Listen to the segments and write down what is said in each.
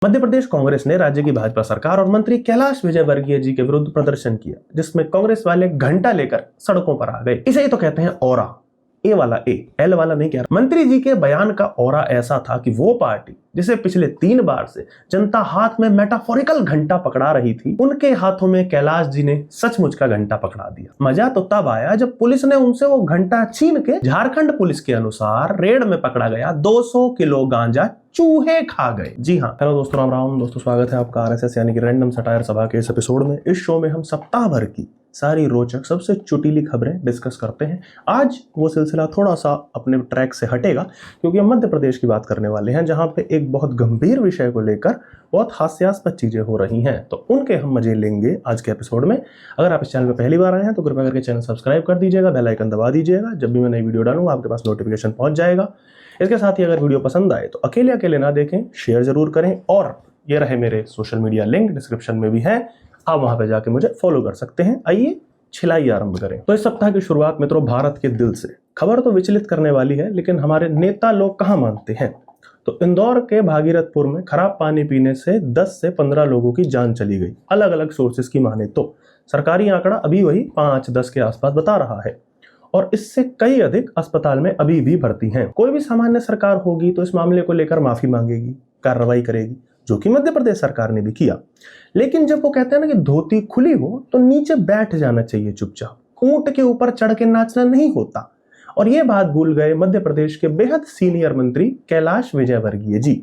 मध्य प्रदेश कांग्रेस ने राज्य की भाजपा सरकार और मंत्री कैलाश विजयवर्गीय जी के विरुद्ध प्रदर्शन किया, जिसमें कांग्रेस वाले घंटा लेकर सड़कों पर आ गए। इसे ही तो कहते हैं ऑरा। ए वाला ए, एल वाला नहीं कह रहा। मंत्री जी के बयान का ऑरा ऐसा था कि वो पार्टी जिसे पिछले 3 बार से जनता हाथ में मेटाफोरिकल घंटा पकड़ा रही थी, उनके हाथों में कैलाश जी ने सचमुच का घंटा पकड़ा दिया। मजा तो तब आया जब पुलिस ने उनसे वो घंटा छीन के झारखंड पुलिस के अनुसार रेड में पकड़ा गया 200 किलो गांजा चूहे खा गए। जी हाँ, हेलो दोस्तों, राम राम दोस्तों, स्वागत है आपका आरएसएस यानी कि रैंडम सटायर सभा के इस एपिसोड में। इस शो में हम सप्ताह भर की सारी रोचक सबसे चुटीली खबरें डिस्कस करते हैं। आज वो सिलसिला थोड़ा सा अपने ट्रैक से हटेगा क्योंकि हम मध्य प्रदेश की बात करने वाले हैं, जहां पे एक बहुत गंभीर विषय को लेकर बहुत हास्यास्पद चीजें हो रही हैं, तो उनके हम मजे लेंगे आज के एपिसोड में। अगर आप इस चैनल पर पहली बार आए हैं तो कृपया करके चैनल सब्सक्राइब कर दीजिएगा, बेल आइकन दबा दीजिएगा। जब भी मैं नई वीडियो डालूंगा आपके पास नोटिफिकेशन पहुंच जाएगा। इसके साथ ही अगर वीडियो पसंद आए तो अकेले अकेले ना देखें, शेयर जरूर करें, और ये रहे मेरे सोशल मीडिया लिंक डिस्क्रिप्शन में भी है, आप वहां पे जाके मुझे फॉलो कर सकते हैं। आइए छिलाई आरंभ करें। तो इस सप्ताह की शुरुआत मित्रों भारत के दिल से। खबर तो विचलित करने वाली है, लेकिन हमारे नेता लोग कहां मानते हैं। तो इंदौर के भागीरथपुर में खराब पानी पीने से 10 से 15 लोगों की जान चली गई। अलग अलग सोर्सेस की माने तो सरकारी आंकड़ा अभी वही 5-10 के आसपास बता रहा है, और इससे कई अधिक अस्पताल में अभी भी भर्ती हैं। कोई भी सामान्य सरकार होगी तो इस मामले को लेकर माफी मांगेगी, कार्रवाई करेगी, जो कि मध्य प्रदेश सरकार ने भी किया। लेकिन जब वो कहते हैं ना कि धोती खुली हो तो नीचे बैठ जाना चाहिए चुपचाप, ऊंट के ऊपर चढ़ के नाचना नहीं होता। और ये बात भूल गए मध्य प्रदेश के बेहद सीनियर मंत्री कैलाश विजयवर्गीय जी,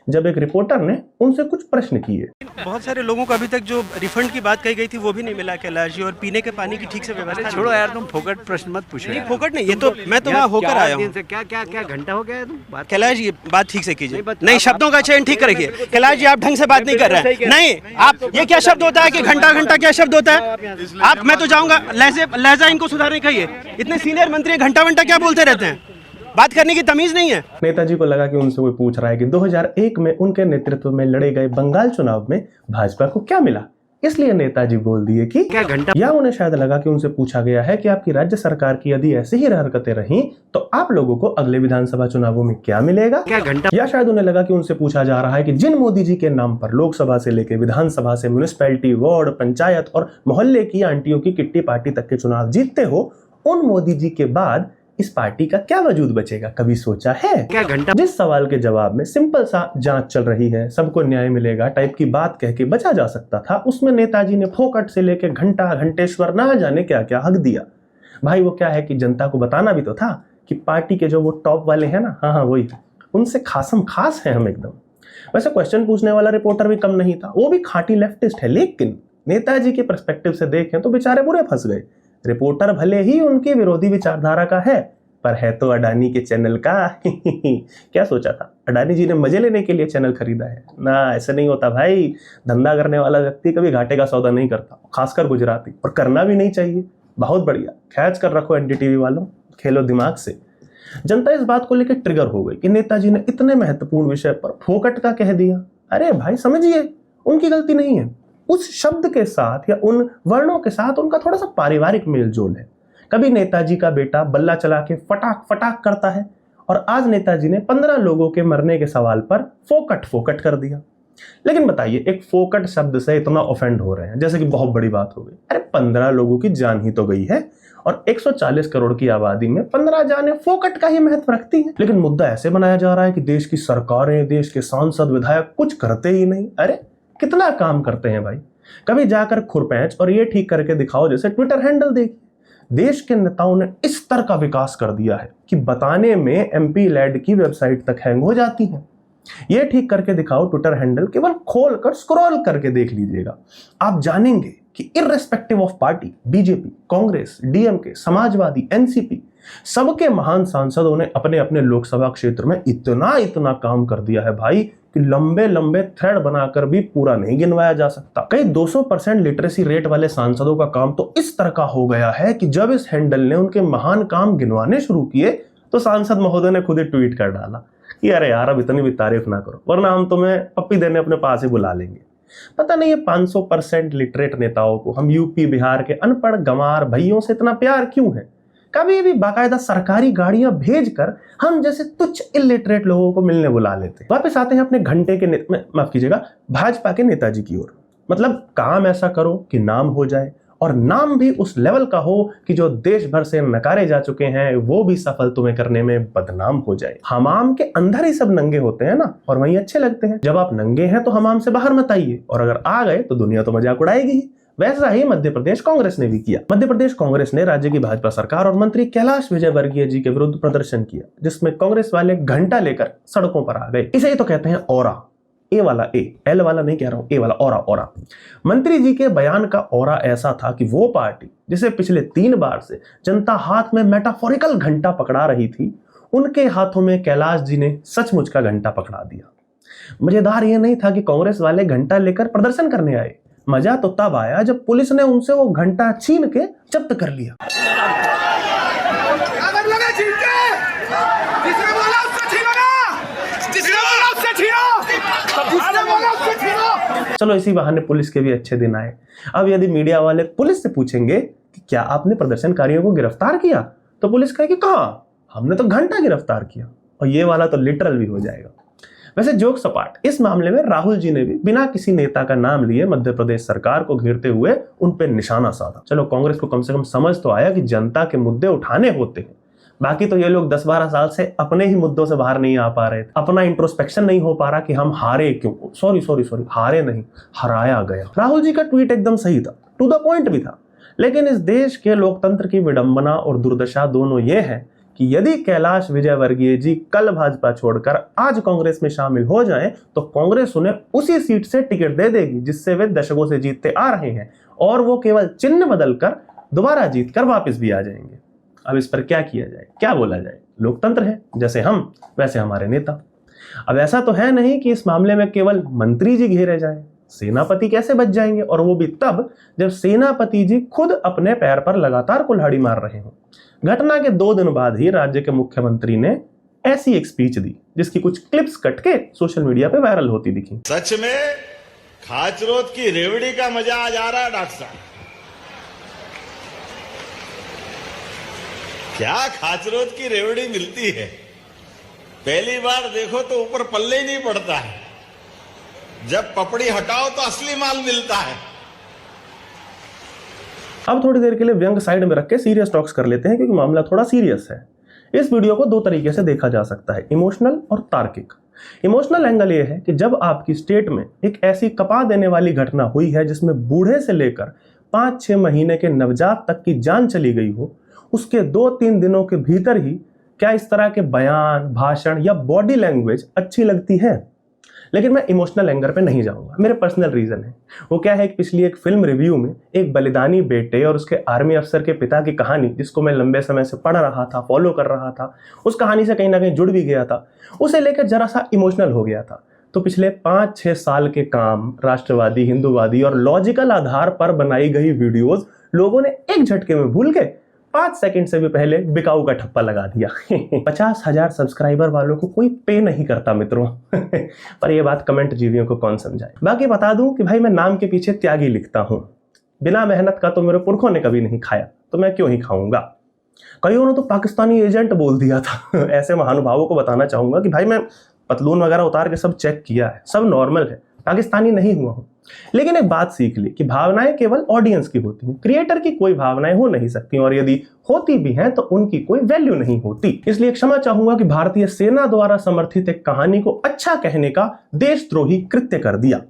जब एक रिपोर्टर ने उनसे कुछ प्रश्न किए। बहुत सारे लोगों को अभी तक जो रिफंड की बात कही गई थी वो भी नहीं मिला कैलाश जी, और पीने के पानी की ठीक से व्यवस्था। छोड़ो यार, तुम फोकट प्रश्न मत पूछो। नहीं फोकट नहीं, ये तो मैं तो वहाँ होकर आया हूँ। क्या घंटा हो गया है तुम बात। कैलाश जी बात ठीक से कीजिए, नहीं शब्दों का चयन ठीक करिए। कैलाश जी आप ढंग से बात नहीं कर रहे हैं। नहीं, आप ये क्या शब्द होता है कि घंटा घंटा क्या शब्द होता है। आप, मैं तो जाऊँगा, लहजा इनको सुधारने कहिए। इतने सीनियर मंत्री घंटा घंटा क्या बोलते रहते हैं, बात करने की तमीज नहीं है। नेताजी को लगा कि उनसे कोई पूछ रहा है कि 2001 में उनके नेतृत्व में लड़े गए बंगाल चुनाव में भाजपा को क्या मिला, इसलिए नेताजी बोल दिए कि क्या घंटा। या उन्हें शायद लगा कि उनसे पूछा गया है कि आपकी राज्य सरकार की यदि ऐसी ही हरकतें रहीं तो आप लोगों को अगले विधानसभा चुनावों में क्या मिलेगा। क्या घंटा। या शायद उन्हें लगा कि उनसे पूछा जा रहा है कि जिन मोदी जी के नाम पर लोकसभा से लेकर विधानसभा से म्युनिसिपैलिटी, वार्ड, पंचायत और मोहल्ले की आंटियों की किट्टी पार्टी तक के चुनाव जीतते हो, उन मोदी जी के बाद इस पार्टी का क्या वजूद बचेगा, कभी सोचा है। क्या घंटा। जिस सवाल के जवाब में सिंपल सा जांच चल रही है, सबको न्याय मिलेगा टाइप की बात कह के बचा जा सकता था, उसमें नेताजी ने फोकट से लेके घंटा, घंटेश्वर, ना जाने क्या क्या हक दिया। भाई वो क्या है कि जनता को बताना भी तो था कि पार्टी के जो वो टॉप वाले हैं ना, हाँ वही, उनसे खासम खास है हम एकदम। वैसे क्वेश्चन पूछने वाला रिपोर्टर भी कम नहीं था, वो भी खाटी लेफ्टिस्ट है, लेकिन नेताजी के पर्सपेक्टिव से देखें तो बेचारे बुरे फंस गए। रिपोर्टर भले ही उनके विरोधी विचारधारा का है, पर है तो अडानी के चैनल का। क्या सोचा था, अडानी जी ने मजे लेने के लिए चैनल खरीदा है ना? ऐसे नहीं होता भाई। धंधा करने वाला व्यक्ति कभी घाटे का सौदा नहीं करता, खासकर गुजराती, और करना भी नहीं चाहिए। बहुत बढ़िया, खैच कर रखो एनडीटीवी वालों, खेलो दिमाग से। जनता इस बात को लेकर ट्रिगर हो गई कि नेताजी ने इतने महत्वपूर्ण विषय पर फोकट का कह दिया। अरे भाई समझिए, उनकी गलती नहीं है। उस शब्द के साथ या उन वर्णों के साथ उनका थोड़ा सा पारिवारिक मेल जोल है। कभी नेताजी का बेटा बल्ला चला के फटाक फटाक करता है, और आज नेताजी ने 15 लोगों के मरने के सवाल पर फोकट फोकट कर दिया। लेकिन बताइए, एक फोकट शब्द से इतना ऑफेंड हो रहे हैं जैसे कि बहुत बड़ी बात हो गई। अरे 15 लोगों की जान ही तो गई है, और 140 करोड़ की आबादी में 15 जाने फोकट का ही महत्व रखती हैं। लेकिन मुद्दा ऐसे बनाया जा रहा है कि देश की सरकारें, देश के सांसद, विधायक कुछ करते ही नहीं। अरे कितना काम करते हैं भाई, कभी जाकर खुरपैंच और ये ठीक करके दिखाओ। जैसे ट्विटर हैंडल देखिए, देश के नेताओं ने इस स्तर का विकास कर दिया है कि बताने में एमपी लैड की वेबसाइट तक हैंग हो जाती है। ये ठीक करके दिखाओ ट्विटर हैंडल, केवल खोलकर स्क्रॉल करके देख लीजिएगा, आप जानेंगे कि irrespective of party, BJP, Congress, DMK, Samajwadi, NCP, सबके महान सांसदों ने अपने अपने लोकसभा क्षेत्र में इतना काम कर दिया है भाई कि लंबे लंबे थ्रेड बनाकर भी पूरा नहीं गिनवाया जा सकता। कई 200% लिटरेसी रेट वाले सांसदों का काम तो इस तरह का हो गया है कि जब इस हैंडल ने उनके महान काम गिनवाने शुरू किए तो सांसद महोदय ने खुद ही ट्वीट कर डाला कि अरे यार अब इतनी भी तारीफ ना करो, वरना हम तुम्हें पप्पी देने अपने पास ही बुला लेंगे। पता नहीं ये 500% लिटरेट नेताओं को हम यूपी बिहार के अनपढ़ गंवार भैयों से इतना प्यार क्यों है। कभी भी बाकायदा सरकारी गाड़ियां भेजकर हम जैसे तुच्छ इलिटरेट लोगों को मिलने बुला लेते। वापस आते हैं अपने घंटे के माफ कीजिएगा, भाजपा के नेताजी की ओर। मतलब काम ऐसा करो कि नाम हो जाए, और नाम भी उस लेवल का हो कि जो देश भर से नकारे जा चुके हैं वो भी सफल तुम्हें करने में बदनाम हो जाए। हमाम के अंदर ही सब नंगे होते हैं ना, और वहीं अच्छे लगते हैं। जब आप नंगे हैं तो हमाम से बाहर मत आइए, और अगर आ गए तो दुनिया तो मजाक उड़ाएगी। वैसा ही मध्य प्रदेश कांग्रेस ने भी किया। मध्य प्रदेश कांग्रेस ने राज्य की भाजपा सरकार और मंत्री कैलाश विजयवर्गीय जी के विरुद्ध प्रदर्शन किया, जिसमें कांग्रेस वाले घंटा लेकर सड़कों पर आ गए। इसे ही तो कहते हैं औरा, ए वाला ए, एल वाला नहीं कह रहा हूं, ए वाला औरा। औरा मंत्री जी के बयान का औरा ऐसा था कि वो पार्टी जिसे पिछले 3 बार से जनता हाथ में मेटाफोरिकल घंटा पकड़ा रही थी, उनके हाथों में कैलाश जी ने सचमुच का घंटा पकड़ा दिया। मजेदार ये नहीं था कि कांग्रेस वाले घंटा लेकर प्रदर्शन करने आए, मजा तो तब आया जब पुलिस ने उनसे वो घंटा छीन के जब्त कर लिया। चलो इसी बहाने पुलिस के भी अच्छे दिन आए। अब यदि मीडिया वाले पुलिस से पूछेंगे कि क्या आपने प्रदर्शनकारियों को गिरफ्तार किया, तो पुलिस कहेगी कहां, हमने तो घंटा गिरफ्तार किया। और ये वाला तो लिटरल भी हो जाएगा। वैसे जोक सपाट, इस मामले में राहुल जी ने भी बिना किसी नेता का नाम लिए मध्य प्रदेश सरकार को घेरते हुए उन पर निशाना साधा। चलो कांग्रेस को कम से कम समझ तो आया कि जनता के मुद्दे उठाने होते हैं। बाकी तो ये लोग 10-12 साल से अपने ही मुद्दों से बाहर नहीं आ पा रहे थे। अपना इंट्रोस्पेक्शन नहीं हो पा रहा कि हम हारे क्यों। सॉरी, हारे नहीं, हराया गया। राहुल जी का ट्वीट एकदम सही था, टू द पॉइंट भी था। लेकिन इस देश के लोकतंत्र की विडंबना और दुर्दशा दोनों ये है कि यदि कैलाश विजयवर्गीय जी कल भाजपा छोड़कर आज कांग्रेस में शामिल हो जाएं, तो कांग्रेस उन्हें उसी सीट से टिकट दे देगी जिससे वे दशकों से जीतते आ रहे हैं, और वो केवल चिन्ह बदलकर दोबारा जीतकर वापस भी आ जाएंगे। अब इस पर क्या किया जाए, क्या बोला जाए? लोकतंत्र है, जैसे हम वैसे हमारे नेता। अब ऐसा तो है नहीं कि इस मामले में केवल मंत्री जी घेरे जाए। सेनापति कैसे बच जाएंगे, और वो भी तब जब सेनापति जी खुद अपने पैर पर लगातार कुल्हाड़ी मार रहे हों। घटना के 2 दिन बाद ही राज्य के मुख्यमंत्री ने ऐसी एक स्पीच दी जिसकी कुछ क्लिप्स कट के सोशल मीडिया पे वायरल होती दिखी। सच में खाचरोद की रेवड़ी का मजा आ जा रहा है डॉक्टर साहब। क्या खाचरोद की रेवड़ी मिलती है, पहली बार देखो तो ऊपर पल्ले ही नहीं पड़ता है, जब पपड़ी हटाओ तो असली माल मिलता है। अब थोड़ी देर के लिए व्यंग साइड में रख के सीरियस टॉक्स कर लेते हैं, क्योंकि मामला थोड़ा सीरियस है। इस वीडियो को 2 तरीके से देखा जा सकता है, इमोशनल और तार्किक। इमोशनल एंगल ये है कि जब आपकी स्टेट में एक ऐसी कपा देने वाली घटना हुई है जिसमें बूढ़े से लेकर 5-6 महीने के नवजात तक की जान चली गई हो, उसके 2-3 दिनों के भीतर ही क्या इस तरह के बयान, भाषण या बॉडी लैंग्वेज अच्छी लगती है? लेकिन मैं इमोशनल एंगर पे नहीं जाऊंगा, मेरे पर्सनल रीजन है। वो क्या है कि पिछली एक फिल्म रिव्यू में एक बलिदानी बेटे और उसके आर्मी अफसर के पिता की कहानी, जिसको मैं लंबे समय से पढ़ रहा था, फॉलो कर रहा था, उस कहानी से कहीं ना कहीं जुड़ भी गया था, उसे लेकर जरा सा इमोशनल हो गया था। तो पिछले 5-6 साल के काम, राष्ट्रवादी, हिंदूवादी और लॉजिकल आधार पर बनाई गई वीडियोज लोगों ने एक झटके में भूल के 5 सेकंड से भी पहले बिकाऊ का ठप्पा लगा दिया। 50,000 सब्सक्राइबर वालों को कोई पे नहीं करता मित्रों। पर ये बात कमेंट जीवियों को कौन समझाए। बाकी बता दूं कि भाई मैं नाम के पीछे त्यागी लिखता हूं। बिना मेहनत का तो मेरे पुरखों ने कभी नहीं खाया, तो मैं क्यों ही खाऊंगा। कईयों ने तो पाकिस्तानी एजेंट बोल दिया था। ऐसे महानुभावों को बताना चाहूंगा कि भाई मैं पतलून वगैरह उतार के सब चेक किया है, सब नॉर्मल है, पाकिस्तानी नहीं हुआ हूं। लेकिन एक बात सीख ली कि भावनाएं केवल ऑडियंस की होती हैं, क्रिएटर की कोई भावनाएं हो नहीं सकती, और यदि होती भी हैं तो उनकी कोई वैल्यू नहीं होती। इसलिए क्षमा चाहूंगा कि भारतीय सेना द्वारा समर्थित एक कहानी को अच्छा कहने का देशद्रोही कृत्य कर दिया।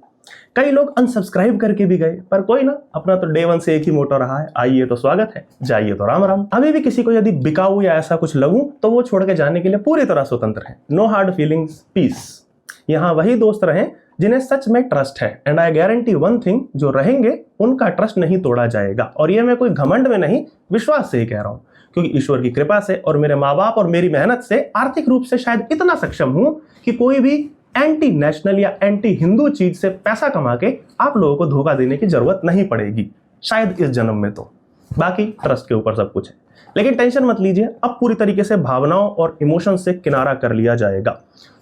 कई लोग अनसब्सक्राइब करके भी गए, पर कोई ना, अपना तो डे 1 से एक ही मोटो रहा है, आइए तो स्वागत है, जाइए तो राम राम। अभी भी किसी को यदि बिकाऊ या ऐसा कुछ लगूं तो वो छोड़ के जाने के लिए पूरी तरह स्वतंत्र है। No hard feelings, peace. यहाँ वही दोस्त रहें जिन्हें सच में ट्रस्ट है, and I guarantee one thing, जो रहेंगे उनका ट्रस्ट नहीं तोड़ा जाएगा। और ये मैं कोई घमंड में नहीं, विश्वास से ही कह रहा हूं, क्योंकि ईश्वर की कृपा से और मेरे माँ बाप और मेरी मेहनत से आर्थिक रूप से शायद इतना सक्षम हूं कि कोई भी एंटी नेशनल या एंटी हिंदू चीज से पैसा कमा के आप लोगों को धोखा देने की जरूरत नहीं पड़ेगी, शायद इस जन्म में तो। बाकी ट्रस्ट के ऊपर सब कुछ है। लेकिन टेंशन मत लीजिए, अब पूरी तरीके से भावनाओं और इमोशन से किनारा कर लिया जाएगा।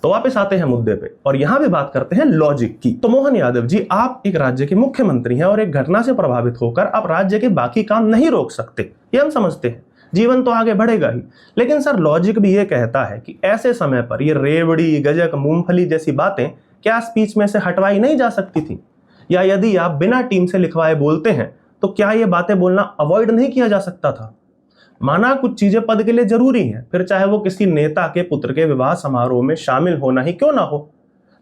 तो वापस आते हैं मुद्दे पे, और यहां भी बात करते हैं लॉजिक की। तो मोहन यादव जी, आप एक राज्य के मुख्यमंत्री हैं और एक घटना से प्रभावित होकर आप राज्य के बाकी काम नहीं रोक सकते, ये हम समझते हैं। जीवन तो आगे बढ़ेगा ही। लेकिन सर लॉजिक भी ये कहता है कि ऐसे समय पर ये रेवड़ी, गजक, मूंगफली जैसी बातें क्या स्पीच में से हटवाई नहीं जा सकती थी? या यदि आप बिना टीम से लिखवाए बोलते हैं तो क्या ये बातें बोलना अवॉइड नहीं किया जा सकता था? माना कुछ चीजें पद के लिए जरूरी हैं, फिर चाहे वो किसी नेता के पुत्र के विवाह समारोह में शामिल होना ही क्यों ना हो।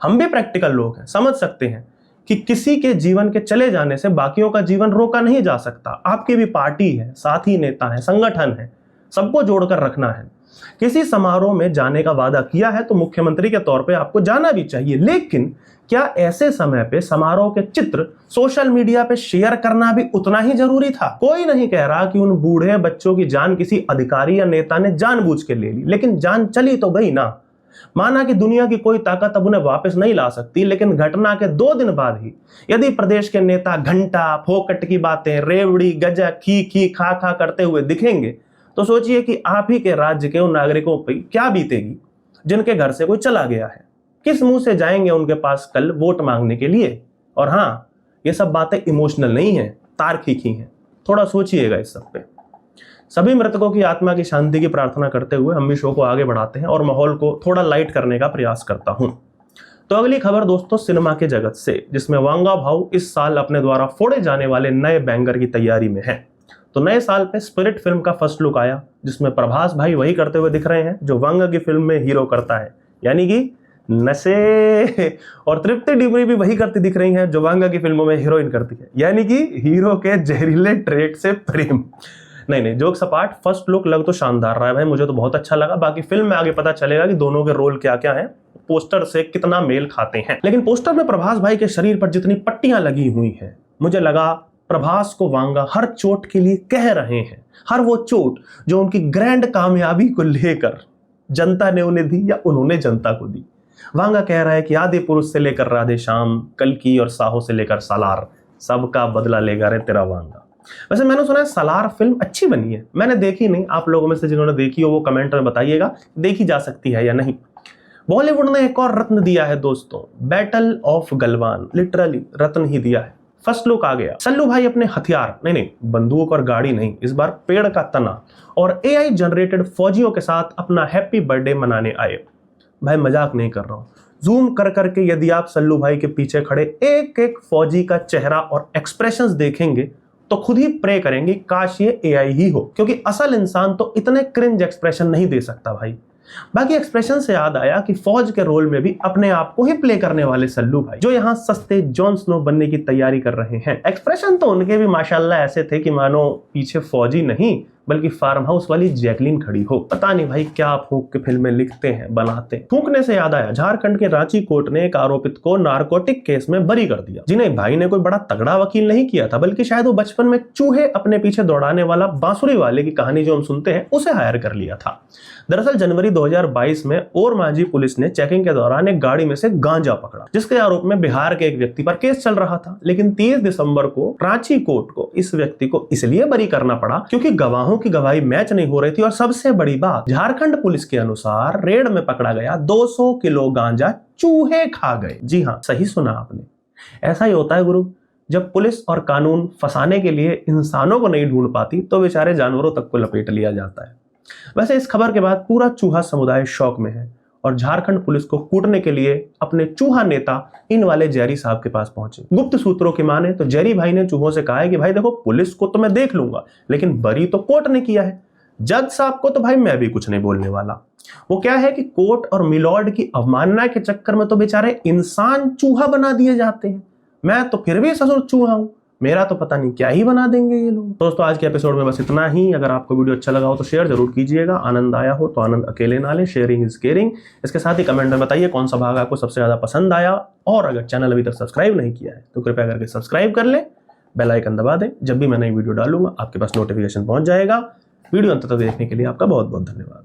हम भी प्रैक्टिकल लोग हैं, समझ सकते हैं कि किसी के जीवन के चले जाने से बाकियों का जीवन रोका नहीं जा सकता। आपकी भी पार्टी है, साथी नेता है, संगठन है, सबको जोड़कर रखना है। किसी समारोह में जाने का वादा किया है तो मुख्यमंत्री के तौर पे आपको जाना भी चाहिए। लेकिन क्या ऐसे समय पे समारोह के चित्र सोशल मीडिया पे शेयर करना भी उतना ही जरूरी था? कोई नहीं कह रहा कि उन बूढ़े बच्चों की जान किसी अधिकारी या नेता ने जानबूझ के ले ली, लेकिन जान चली तो गई ना। माना कि दुनिया की कोई ताकत अब उन्हें वापस नहीं ला सकती, लेकिन घटना के 2 दिन बाद ही यदि प्रदेश के नेता घंटा, फोकट की बातें, रेवड़ी, गजक, खी खी खा खा करते हुए दिखेंगे तो सोचिए कि आप ही के राज्य के उन नागरिकों पर क्या बीतेगी जिनके घर से कोई चला गया है। किस मुंह से जाएंगे उनके पास कल वोट मांगने के लिए? और हाँ, ये सब बातें इमोशनल नहीं है, तार्किक ही हैं। थोड़ा सोचिएगा इस सब पे। सभी मृतकों की आत्मा की शांति की प्रार्थना करते हुए हम भी शो को आगे बढ़ाते हैं और माहौल को थोड़ा लाइट करने का प्रयास करता हूं। तो अगली खबर दोस्तों सिनेमा के जगत से, जिसमें वांगा भाऊ इस साल अपने द्वारा फोड़े जाने वाले नए बैंगर की तैयारी में है। तो नए साल पे स्पिरिट फिल्म का फर्स्ट लुक आया, जिसमें प्रभास भाई वही करते हुए दिख रहे हैं जो वांगा की फिल्म में हीरो करता है, यानी कि नशे। और तृप्ति डिमरी भी वही करती दिख रही है जो वांगा की फिल्मों में हीरोइन करती है, यानी कि हीरो के जहरीले ट्रेट से प्रेम। नहीं, जोक्स अपार्ट, फर्स्ट लुक लग तो शानदार रहा है भाई, मुझे तो बहुत अच्छा लगा। बाकी फिल्म में आगे पता चलेगा कि दोनों के रोल क्या क्या हैं, पोस्टर से कितना मेल खाते हैं। लेकिन पोस्टर में प्रभास भाई के शरीर पर जितनी पट्टियां लगी हुई हैं, मुझे लगा प्रभास को वांगा हर चोट के लिए कह रहे हैं, हर वो चोट जो उनकी ग्रैंड कामयाबी को लेकर जनता ने उन्हें दी या उन्होंने जनता को दी। वांगा कह रहा है कि आदि पुरुष से लेकर राधे श्याम, कल्कि और साहो से लेकर सालार, सबका बदला लेगा रे तेरा वांगा। वैसे मैंने सुना है सालार फिल्म अच्छी बनी है, मैंने देखी नहीं। आप लोगों में से जिन्होंने देखी हो वो कमेंट में बताइएगा, देखी जा सकती है या नहीं। बॉलीवुड ने एक और रत्न दिया है दोस्तों, बैटल ऑफ गलवान, लिटरली रत्न ही दिया है। फर्स्ट लुक आ गया। सल्लू भाई अपने हथियार, नहीं बंदूक और गाड़ी नहीं, इस बार पेड़ का तना और AI जनरेटेड फौजियों के साथ अपना हैप्पी बर्थडे मनाने आए। भाई मजाक नहीं कर रहा हूं, जूम कर करके यदि आप सल्लू भाई के पीछे खड़े एक एक फौजी का चेहरा और एक्सप्रेशंस देखेंगे तो खुद ही प्रे करेंगे काश ये AI ही हो, क्योंकि असल इंसान तो इतने क्रिंज एक्सप्रेशन नहीं दे सकता भाई। बाकी एक्सप्रेशन से याद आया कि फौज के रोल में भी अपने आप को ही प्ले करने वाले सल्लू भाई, जो यहाँ सस्ते जॉन स्नो बनने की तैयारी कर रहे हैं, एक्सप्रेशन तो उनके भी माशाल्लाह ऐसे थे कि मानो पीछे फौजी नहीं बल्कि फार्म हाउस वाली जैकलीन खड़ी हो। पता नहीं भाई क्या फूंक के फिल्में लिखते हैं, बनाते हैं। फूंकने से याद आया, झारखंड के रांची कोर्ट ने एक आरोपित को नारकोटिक केस में बरी कर दिया, जिन्हें भाई ने कोई बड़ा तगड़ा वकील नहीं किया था, बल्कि शायद वो बचपन में चूहे अपने पीछे दौड़ाने वाला बांसुरी वाले की कहानी जो हम सुनते हैं उसे हायर कर लिया था। दरअसल जनवरी 2022 में ओरमांझी पुलिस ने चेकिंग के दौरान एक गाड़ी में से गांजा पकड़ा, जिसके आरोप में बिहार के एक व्यक्ति पर केस चल रहा था। लेकिन 30 दिसंबर को रांची कोर्ट को इस व्यक्ति को इसलिए बरी करना पड़ा क्योंकि गवाहों की गवाही मैच नहीं हो रही थी। और सबसे बड़ी बात, झारखंड पुलिस के अनुसार रेड में पकड़ा गया 200 किलो गांजा चूहे खा गए। जी हाँ, सही सुना आपने, ऐसा ही होता है गुरु। जब पुलिस और कानून फंसाने के लिए इंसानों को नहीं ढूंढ पाती तो बेचारे जानवरों तक को लपेट लिया जाता है। वैसे इस खबर के बाद पूरा चूहा समुदाय शौक में है और झारखंड पुलिस को कूटने के लिए अपने चूहा नेता इन वाले जेरी साहब के पास पहुंचे। गुप्त सूत्रों की माने तो जेरी भाई ने चूहों से कहा है कि भाई देखो, पुलिस को तो मैं देख लूंगा, लेकिन बरी तो कोर्ट ने किया है। जज साहब को तो भाई मैं भी कुछ नहीं बोलने वाला। वो क्या है कि कोर्ट और मिलॉर्ड की अवमानना के चक्कर में तो बेचारे इंसान चूहा बना दिए जाते हैं। मैं तो फिर भी ससुर चूहा हूं, मेरा तो पता नहीं क्या ही बना देंगे ये लोग। दोस्तों आज के एपिसोड में बस इतना ही। अगर आपको वीडियो अच्छा लगा हो तो शेयर जरूर कीजिएगा, आनंद आया हो तो आनंद अकेले ना लें, शेयरिंग इज केयरिंग। इसके साथ ही कमेंट में बताइए कौन सा भाग आपको सबसे ज्यादा पसंद आया, और अगर चैनल अभी तक सब्सक्राइब नहीं किया है तो कृपया करके सब्सक्राइब कर लें, बेल आइकन दबा दें। जब भी मैं नई वीडियो डालूंगा आपके पास नोटिफिकेशन पहुंच जाएगा। वीडियो अंत तक देखने के लिए आपका बहुत बहुत धन्यवाद।